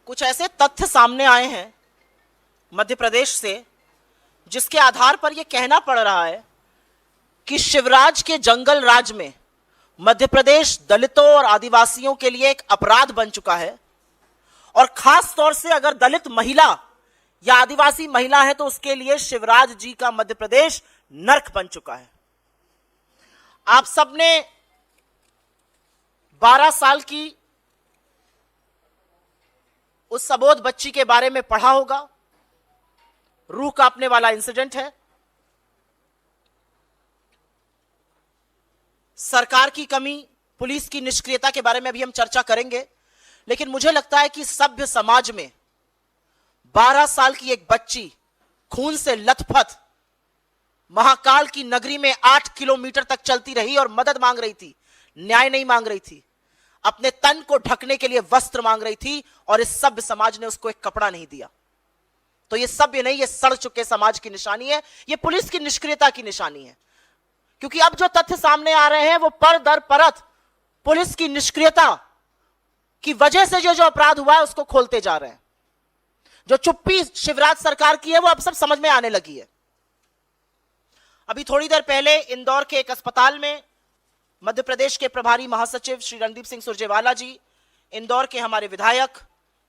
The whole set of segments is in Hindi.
कुछ ऐसे तथ्य सामने आए हैं मध्य प्रदेश से जिसके आधार पर यह कहना पड़ रहा है कि शिवराज के जंगल राज में मध्य प्रदेश दलितों और आदिवासियों के लिए एक अपराध बन चुका है। और खास तौर से अगर दलित महिला या आदिवासी महिला है तो उसके लिए शिवराज जी का मध्य प्रदेश नर्क बन चुका है। आप सबने 12 साल की उस सबोध बच्ची के बारे में पढ़ा होगा। रूह कांपने वाला इंसिडेंट है। सरकार की कमी, पुलिस की निष्क्रियता के बारे में भी हम चर्चा करेंगे, लेकिन मुझे लगता है कि सभ्य समाज में 12 साल की एक बच्ची खून से लथपथ महाकाल की नगरी में 8 किलोमीटर तक चलती रही और मदद मांग रही थी, न्याय नहीं मांग रही थी, अपने तन को ढकने के लिए वस्त्र मांग रही थी और इस सभ्य समाज ने उसको एक कपड़ा नहीं दिया। तो ये सभ्य नहीं, ये सड़ चुके समाज की निशानी है, ये पुलिस की निष्क्रियता की निशानी है। क्योंकि अब जो तथ्य सामने आ रहे हैं वो पर दर परत पुलिस की निष्क्रियता की वजह से जो अपराध हुआ है उसको खोलते जा रहे हैं। जो चुप्पी शिवराज सरकार की है वो अब सब समझ में आने लगी है। अभी थोड़ी देर पहले इंदौर के एक अस्पताल में मध्य प्रदेश के प्रभारी महासचिव श्री रणदीप सिंह सुरजेवाला जी, इंदौर के हमारे विधायक,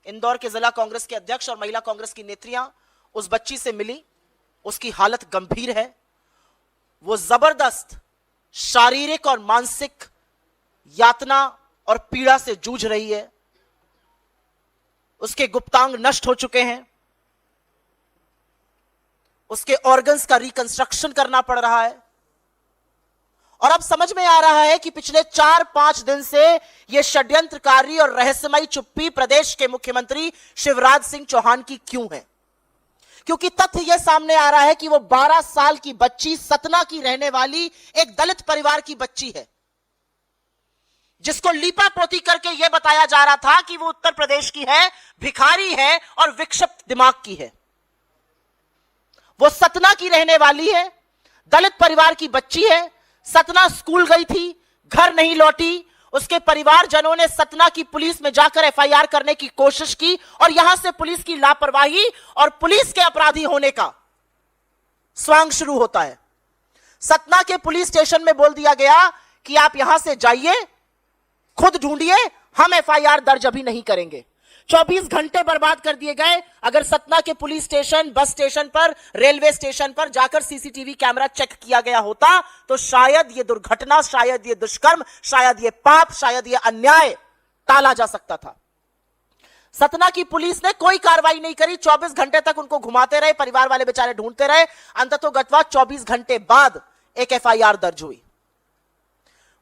इंदौर के जिला कांग्रेस के अध्यक्ष और महिला कांग्रेस की नेत्रियां उस बच्ची से मिली। उसकी हालत गंभीर है। वो जबरदस्त शारीरिक और मानसिक यातना और पीड़ा से जूझ रही है। उसके गुप्तांग नष्ट हो चुके हैं। उसके ऑर्गन्स का रिकंस्ट्रक्शन करना पड़ रहा है। और अब समझ में आ रहा है कि पिछले 4-5 दिन से यह षड्यंत्रकारी और रहस्यमयी चुप्पी प्रदेश के मुख्यमंत्री शिवराज सिंह चौहान की क्यों है। क्योंकि तथ्य यह सामने आ रहा है कि वो 12 साल की बच्ची, सतना की रहने वाली एक दलित परिवार की बच्ची है, जिसको लीपा पोती करके यह बताया जा रहा था कि वो उत्तर प्रदेश की है, भिखारी है और विक्षिप्त दिमाग की है। वो सतना की रहने वाली है, दलित परिवार की बच्ची है। सतना स्कूल गई थी, घर नहीं लौटी। उसके परिवारजनों ने सतना की पुलिस में जाकर एफआईआर करने की कोशिश की और यहां से पुलिस की लापरवाही और पुलिस के अपराधी होने का स्वांग शुरू होता है। सतना के पुलिस स्टेशन में बोल दिया गया कि आप यहां से जाइए, खुद ढूंढिए, हम एफआईआर दर्ज अभी नहीं करेंगे। 24 घंटे बर्बाद कर दिए गए। अगर सतना के पुलिस स्टेशन, बस स्टेशन पर, रेलवे स्टेशन पर जाकर सीसीटीवी कैमरा चेक किया गया होता तो शायद यह दुर्घटना, शायद यह दुष्कर्म, शायद यह पाप, शायद यह अन्याय टाला जा सकता था। सतना की पुलिस ने कोई कार्रवाई नहीं करी। 24 घंटे तक उनको घुमाते रहे, परिवार वाले बेचारे ढूंढते रहे। अंततोगत्वा 24 घंटे बाद एक एफआईआर दर्ज हुई।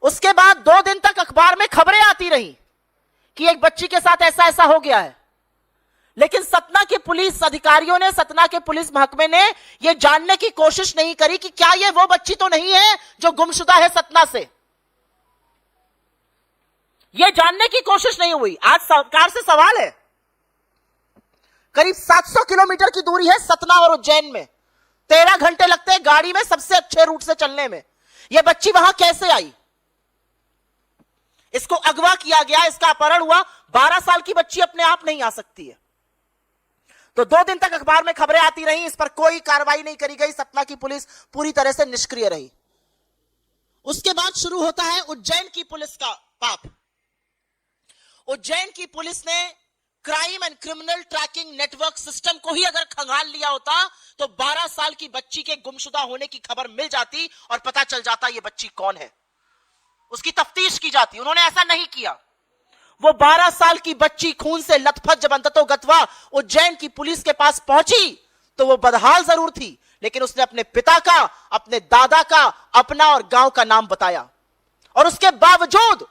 उसके बाद 2 दिन तक अखबार में खबरें आती रही कि एक बच्ची के साथ ऐसा ऐसा हो गया है। लेकिन सतना के पुलिस अधिकारियों ने, सतना के पुलिस महकमे ने यह जानने की कोशिश नहीं करी कि क्या यह वो बच्ची तो नहीं है जो गुमशुदा है सतना से। यह जानने की कोशिश नहीं हुई। आज सरकार से सवाल है, करीब 700 किलोमीटर की दूरी है सतना और उज्जैन में। 13 घंटे लगते हैं गाड़ी में सबसे अच्छे रूट से चलने में। यह बच्ची वहां कैसे आई? इसको अगवा किया गया, इसका अपहरण हुआ। 12 साल की बच्ची अपने आप नहीं आ सकती है। तो 2 दिन तक अखबार में खबरें आती रही, इस पर कोई कार्रवाई नहीं करी गई। सतना की पुलिस पूरी तरह से निष्क्रिय रही। उसके बाद शुरू होता है उज्जैन की पुलिस का पाप। उज्जैन की पुलिस ने crime and criminal tracking network system को ही अगर खंगाल लिया होता तो 12 साल की बच्ची के गुमशुदा होने की खबर मिल जाती और पता चल जाता ये बच्ची कौन है, उसकी तफ्तीश की जाती। उन्होंने ऐसा नहीं किया। वो 12 साल की बच्ची खून से लथपथ जब अंततोगत्वा उज्जैन की पुलिस के पास पहुंची तो वो बदहाल जरूर थी, लेकिन उसने अपने पिता का, अपने दादा का, अपना और गांव का नाम बताया। और उसके बावजूद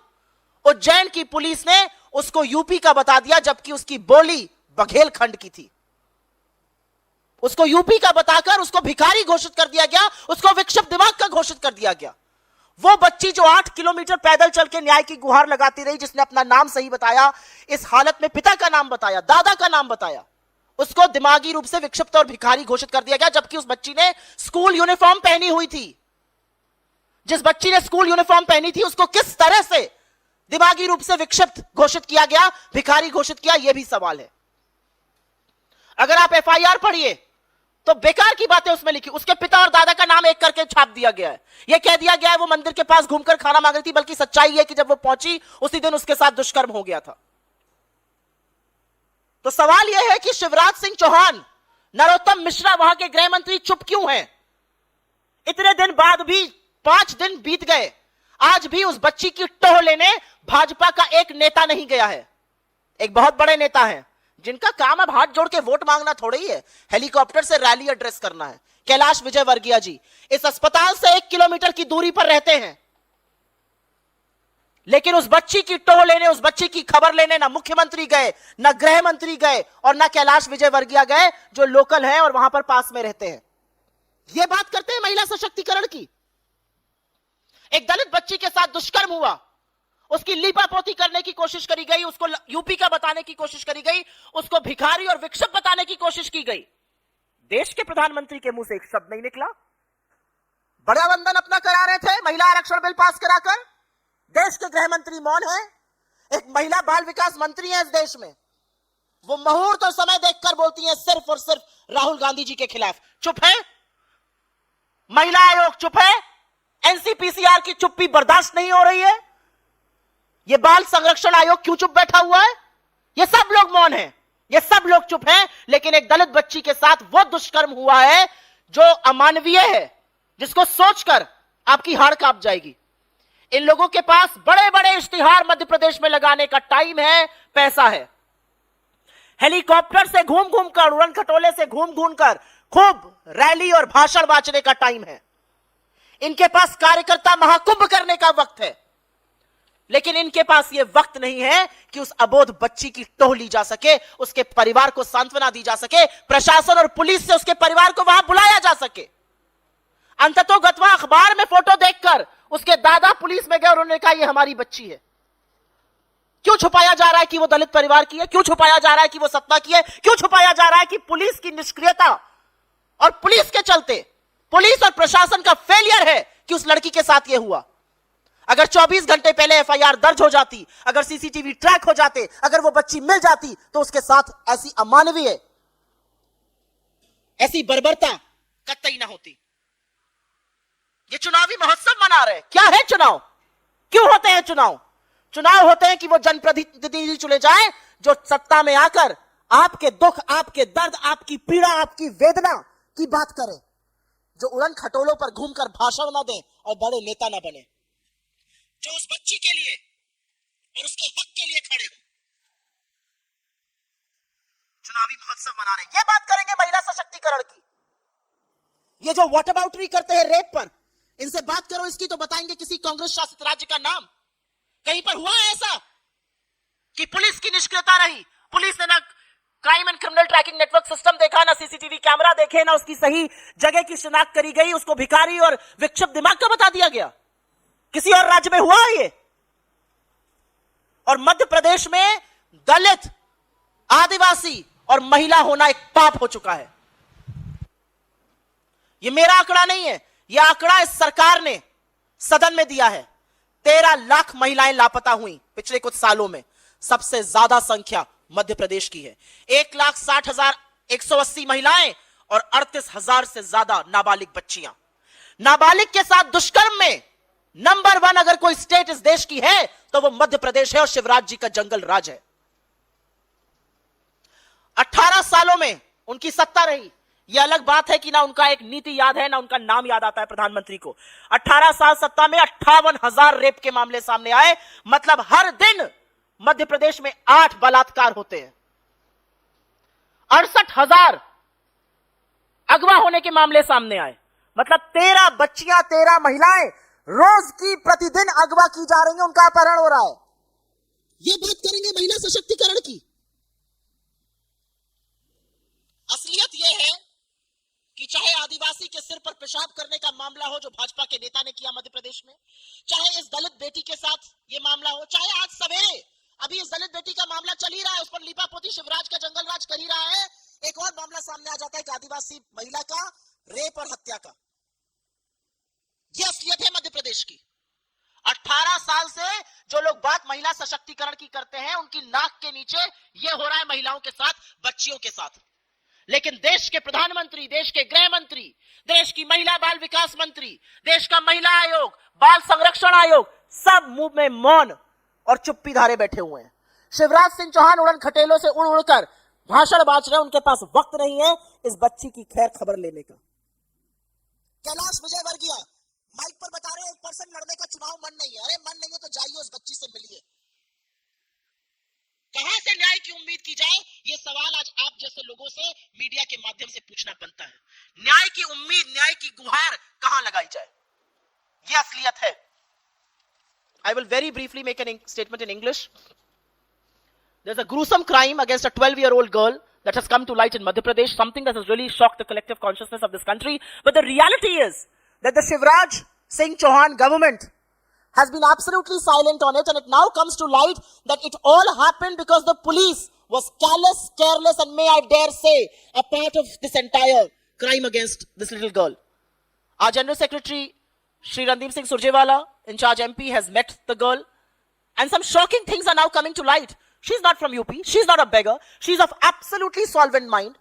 उज्जैन की पुलिस ने उसको यूपी का बता दिया, जबकि उसकी बोली बघेलखंड की थी। उसको यूपी का बताकर उसको भिखारी घोषित कर दिया गया, उसको विक्षिप्त दिमाग का घोषित कर दिया गया। वो बच्ची जो 8 किलोमीटर पैदल चल के न्याय की गुहार लगाती रही, जिसने अपना नाम सही बताया, इस हालत में पिता का नाम बताया, दादा का नाम बताया, उसको दिमागी रूप से विक्षिप्त और भिखारी घोषित कर दिया गया। जबकि उस बच्ची ने स्कूल यूनिफॉर्म पहनी हुई थी। जिस बच्ची ने स्कूल यूनिफॉर्म पहनी थी उसको किस तरह से दिमागी रूप से विक्षिप्त घोषित किया गया, भिखारी घोषित किया, यह भी सवाल है। अगर आप एफआईआर पढ़िए तो बेकार की बातें उसमें लिखी। उसके पिता और दादा का नाम एक करके छाप दिया गया है। यह कह दिया गया है वो मंदिर के पास घूमकर खाना मांग रही थी, बल्कि सच्चाई है कि जब वो पहुंची उसी दिन उसके साथ दुष्कर्म हो गया था। तो सवाल यह है कि शिवराज सिंह चौहान, नरोत्तम मिश्रा वहां के गृह मंत्री चुप क्यों हैं? इतने दिन बाद भी 5 दिन बीत गए, आज भी उस बच्ची की टोह लेने भाजपा का एक नेता नहीं गया है। एक बहुत बड़े नेता हैं जिनका काम अब हाथ जोड़ के वोट मांगना थोड़ा ही है, हेलीकॉप्टर से रैली एड्रेस करना है। कैलाश विजयवर्गीय जी इस अस्पताल से 1 किलोमीटर की दूरी पर रहते हैं, लेकिन उस बच्ची की टोह लेने, उस बच्ची की खबर लेने ना मुख्यमंत्री गए, ना गृह मंत्री गए और ना कैलाश विजयवर्गीय गए, जो लोकल हैं और वहां पर पास में रहते हैं। यह बात करते हैं महिला सशक्तिकरण की। एक दलित बच्ची के साथ दुष्कर्म हुआ, उसकी लीपापोती करने की कोशिश करी गई, उसको यूपी का बताने की कोशिश करी गई, उसको भिखारी और विक्षिप्त बताने की कोशिश की गई। देश के प्रधानमंत्री के मुंह से एक शब्द नहीं निकला। बड़ा वंदन अपना करा रहे थे महिला आरक्षण बिल पास कराकर, देश के गृह मंत्री मौन है। एक महिला बाल विकास मंत्री है इस देश में, वो मुहूर्त और समय देखकर बोलती है सिर्फ और सिर्फ राहुल गांधी जी के खिलाफ। चुप है, महिला आयोग चुप है, एनसीपीसीआर की चुप्पी बर्दाश्त नहीं हो रही है। यह बाल संरक्षण आयोग क्यों चुप बैठा हुआ है? ये सब लोग मौन हैं, ये सब लोग चुप हैं, लेकिन एक दलित बच्ची के साथ वो दुष्कर्म हुआ है जो अमानवीय है, जिसको सोचकर आपकी हाड़ कांप जाएगी। इन लोगों के पास बड़े बड़े इश्तिहार मध्य प्रदेश में लगाने का टाइम है, पैसा है। हेलीकॉप्टर से घूम घूम कर, उड़न खटोले से घूम घूम कर खूब रैली और भाषण बांटने का टाइम है। इनके पास कार्यकर्ता महाकुंभ करने का वक्त है, लेकिन इनके पास यह वक्त नहीं है कि उस अबोध बच्ची की टोह ली जा सके, उसके परिवार को सांत्वना दी जा सके, प्रशासन और पुलिस से उसके परिवार को वहां बुलाया जा सके। अंततोगत्वा अखबार में फोटो देखकर उसके दादा पुलिस में गए और उन्होंने कहा यह हमारी बच्ची है। क्यों छुपाया जा रहा है कि वो दलित परिवार की है? क्यों छुपाया जा रहा है कि वो सत्ता की है? क्यों छुपाया जा रहा है कि पुलिस की निष्क्रियता और पुलिस के चलते, पुलिस और प्रशासन का फेलियर है कि उस लड़की के साथ यह हुआ? अगर 24 घंटे पहले एफआईआर दर्ज हो जाती, अगर सीसीटीवी ट्रैक हो जाते, अगर वो बच्ची मिल जाती, तो उसके साथ ऐसी अमानवीय, ऐसी बर्बरता कतई ना होती। ये चुनावी महोत्सव मना रहे। क्या है चुनाव? क्यों होते हैं चुनाव? चुनाव होते हैं कि वो जनप्रतिनिधि चुने जाएं जो सत्ता में आकर आपके दुख, आपके दर्द, आपकी पीड़ा, आपकी वेदना की बात करें, जो उड़न खटोलों पर घूमकर भाषण ना दें और बड़े नेता ना बने, जो उस बच्ची के लिए और उसके हक के लिए खड़े हो। चुनावी महोत्सव मना रहे। ये बात करेंगे महिला सशक्तिकरण की। ये जो व्हाट अबाउटरी करते हैं रेप पर, इनसे बात करो इसकी तो बताएंगे किसी कांग्रेस शासित राज्य का नाम। कहीं पर हुआ है ऐसा कि पुलिस की निष्क्रियता रही? पुलिस ने ना crime and criminal tracking network system देखा, ना सीसीटीवी कैमरा देखे, ना उसकी सही जगह की शिनाख्त करी गई, उसको भिखारी और विक्षिप्त दिमाग का बता दिया गया। किसी और राज्य में हुआ है ये? और मध्य प्रदेश में दलित, आदिवासी और महिला होना एक पाप हो चुका है। ये मेरा आंकड़ा नहीं है, यह आंकड़ा इस सरकार ने सदन में दिया है। 13 लाख महिलाएं लापता हुई पिछले कुछ सालों में। सबसे ज्यादा संख्या मध्य प्रदेश की है। 1,60,180 महिलाएं और 38,000 से ज्यादा नाबालिग बच्चियां। नाबालिग के साथ दुष्कर्म में नंबर 1 अगर कोई स्टेट इस देश की है तो वो मध्य प्रदेश है और शिवराज जी का जंगल राज है। 18 सालों में उनकी सत्ता रही। यह अलग बात है कि ना उनका एक नीति याद है, ना उनका नाम याद आता है प्रधानमंत्री को। 18 साल सत्ता में 58,000 रेप के मामले सामने आए। मतलब हर दिन मध्य प्रदेश में 8 बलात्कार होते हैं। 68,000 अगवा होने के मामले सामने आए। मतलब 13 बच्चियां, 13 महिलाएं रोज की प्रतिदिन अगवा की जा रही हैं, उनका अपहरण हो रहा है। ये बात करेंगे महिला सशक्तिकरण की। असलियत यह है कि चाहे आदिवासी के सिर पर पेशाब करने का मामला हो जो भाजपा के नेता ने किया मध्य प्रदेश में, चाहे इस दलित बेटी के साथ यह मामला हो, चाहे आज सवेरे अभी इस दलित बेटी का मामला चल ही रहा है, उस पर लीपापोती शिवराज का जंगल राज कर ही रहा है, एक और मामला सामने आ जाता है कि आदिवासी महिला का रेप और हत्या का। यह असलियत है मध्य प्रदेश की। 18 साल से जो लोग बात महिला सशक्तिकरण की करते हैं, उनकी नाक के नीचे ये हो रहा है महिलाओं के साथ, बच्चियों के साथ। लेकिन देश के प्रधानमंत्री, देश के गृह मंत्री, देश की महिला बाल विकास मंत्री, देश का महिला आयोग, बाल संरक्षण आयोग, सब मुंह में मौन और चुप्पी धारे बैठे हुए हैं। शिवराज सिंह चौहान उड़न खटेलों से उड़ उड़कर भाषण बांट रहे हैं, उनके पास वक्त नहीं है इस बच्ची की खैर खबर लेने का। कैलाश विजयवर्गीय माइक पर बता रहे हैं 1% लड़ने का चुनाव मन नहीं है। अरे मन नहीं है तो जाइए उस बच्ची से मिलिए। कहां से न्याय की उम्मीद की जाए, यह सवाल आज आप जैसे लोगों से मीडिया के माध्यम से पूछना बनता है। न्याय की उम्मीद, न्याय की गुहार कहां लगाई जाए, यह असलियत है। I will very briefly make a statement in English. There's a gruesome crime against a 12-year-old girl that has come to light in Madhya Pradesh, something that has really shocked the collective consciousness of this country. But the reality is that the Shivraj Singh Chauhan government has been absolutely silent on it, and it now comes to light that it all happened because the police was callous, careless, and may I dare say, a part of this entire crime against this little girl. Our General Secretary, Shri Randeep Singh Surjewala, in charge MP, has met the girl, and some shocking things are now coming to light. She's not from UP, she's not a beggar, she's of absolutely solvent mind,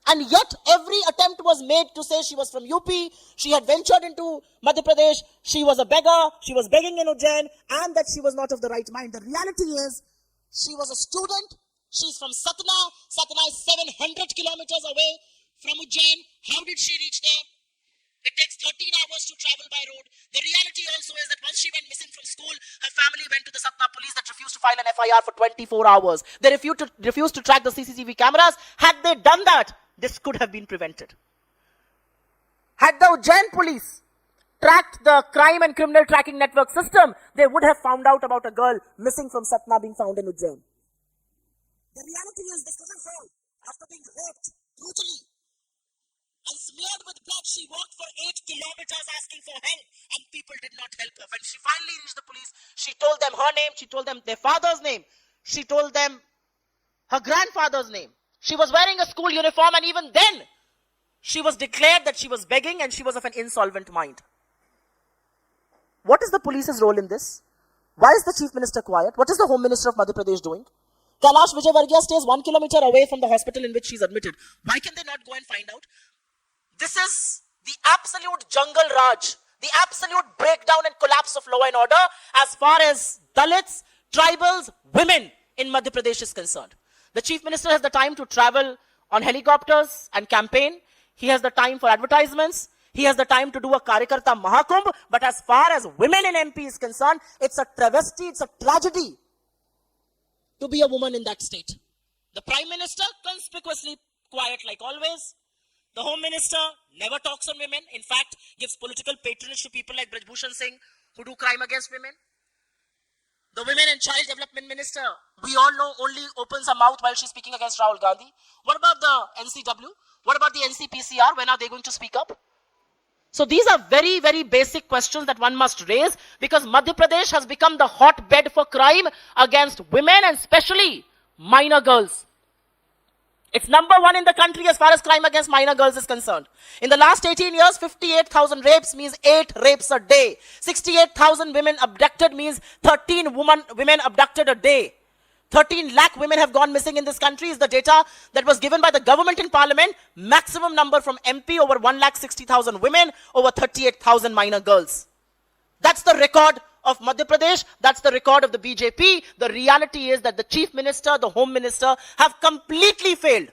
and yet every attempt was made to say she was from UP, she had ventured into Madhya Pradesh, she was a beggar, she was begging in Ujjain, and that she was not of the right mind. The reality is, she was a student, she's from Satna, Satna is 700 kilometers away from Ujjain. How did she reach there? It takes 13 hours to travel by road. The reality also is that once she went missing from school, her family went to the Satna police that refused to file an FIR for 24 hours. They refused to track the CCTV cameras. Had they done that, this could have been prevented. Had the Ujjain police tracked the crime and criminal tracking network system, they would have found out about a girl missing from Satna being found in Ujjain. The reality is this little girl, after being raped brutally and smeared with blood, she walked for 8 kilometers asking for help, and people did not help her. When she finally reached the police, she told them her name, she told them their father's name, she told them her grandfather's name. She was wearing a school uniform, and even then, she was declared that she was begging and she was of an insolvent mind. What is the police's role in this? Why is the Chief Minister quiet? What is the Home Minister of Madhya Pradesh doing? Kailash Vijaywargiya stays 1 kilometer away from the hospital in which she's admitted. Why can they not go and find out? This is the absolute jungle raj, the absolute breakdown and collapse of law and order as far as Dalits, tribals, women in Madhya Pradesh is concerned. The Chief Minister has the time to travel on helicopters and campaign. He has the time for advertisements. He has the time to do a Karyakarta Mahakumbh. But as far as women in MP is concerned, it's a travesty, it's a tragedy to be a woman in that state. The Prime Minister, conspicuously quiet like always. The Home Minister never talks on women. In fact, gives political patronage to people like Braj Bhushan Singh who do crime against women. The Women and Child Development Minister, we all know, only opens her mouth while she's speaking against Rahul Gandhi. What about the NCW? What about the NCPCR? When are they going to speak up? So these are very, very basic questions that one must raise, because Madhya Pradesh has become the hotbed for crime against women and especially minor girls. It's number 1 in the country as far as crime against minor girls is concerned. In the last 18 years, 58,000 rapes means 8 rapes a day. 68,000 women abducted means 13 women abducted a day. 13 lakh women have gone missing in this country is the data that was given by the government in parliament. Maximum number from MP, over 1,60,000 women, over 38,000 minor girls. That's the record of Madhya Pradesh. That's the record of the BJP. The reality is that the Chief Minister, the Home Minister have completely failed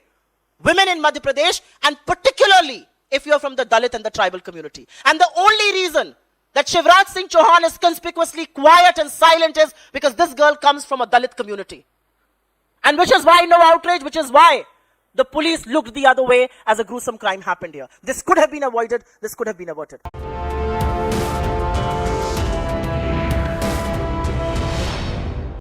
women in Madhya Pradesh, and particularly if you're from the Dalit and the tribal community. And the only reason that Shivraj Singh Chauhan is conspicuously quiet and silent is because this girl comes from a Dalit community. And which is why no outrage, which is why the police looked the other way as a gruesome crime happened here. This could have been avoided. This could have been averted.